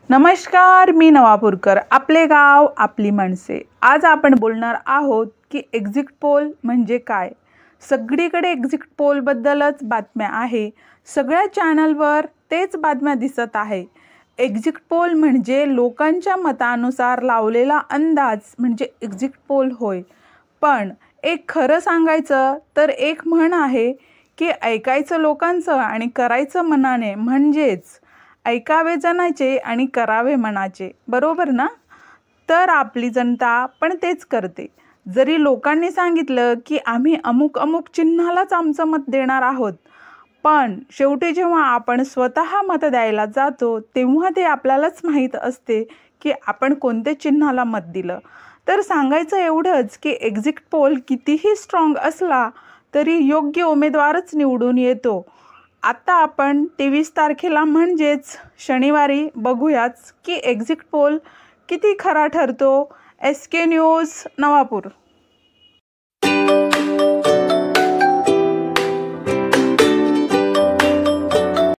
नमस्कार, मी नवापूरकर. आपले गाव आपली माणसे. आज आपण बोलणार आहोत की एक्झिट पोल म्हणजे काय. सगळीकडे एक्झिट पोलबद्दलच बातम्या आहे. सगळ्या चॅनलवर तेच बातम्या दिसत आहे. एक्झिट पोल म्हणजे लोकांच्या मतानुसार लावलेला अंदाज म्हणजे एक्झिट पोल होय. पण एक खरं सांगायचं तर एक म्हण आहे की ऐकायचं लोकांचं आणि करायचं मनाने, म्हणजेच ऐकावे जनाचे आणि करावे मनाचे. बरोबर ना? तर आपली जनता पण तेच करते. जरी लोकांनी सांगितलं की आम्ही अमुक अमुक चिन्हालाच आमचं मत देणार आहोत, पण शेवटी जेव्हा आपण स्वतः मत द्यायला जातो तेव्हा ते आपल्यालाच माहीत असते की आपण कोणत्या चिन्हाला मत दिलं. तर सांगायचं एवढंच की एक्झिट पोल कितीही स्ट्रॉंग असला तरी योग्य उमेदवारच निवडून येतो. आता आपण 23 तारखेला म्हणजेच शनिवारी बघूयाच की एक्झिट पोल किती खरा ठरतो. SK news, Navapur.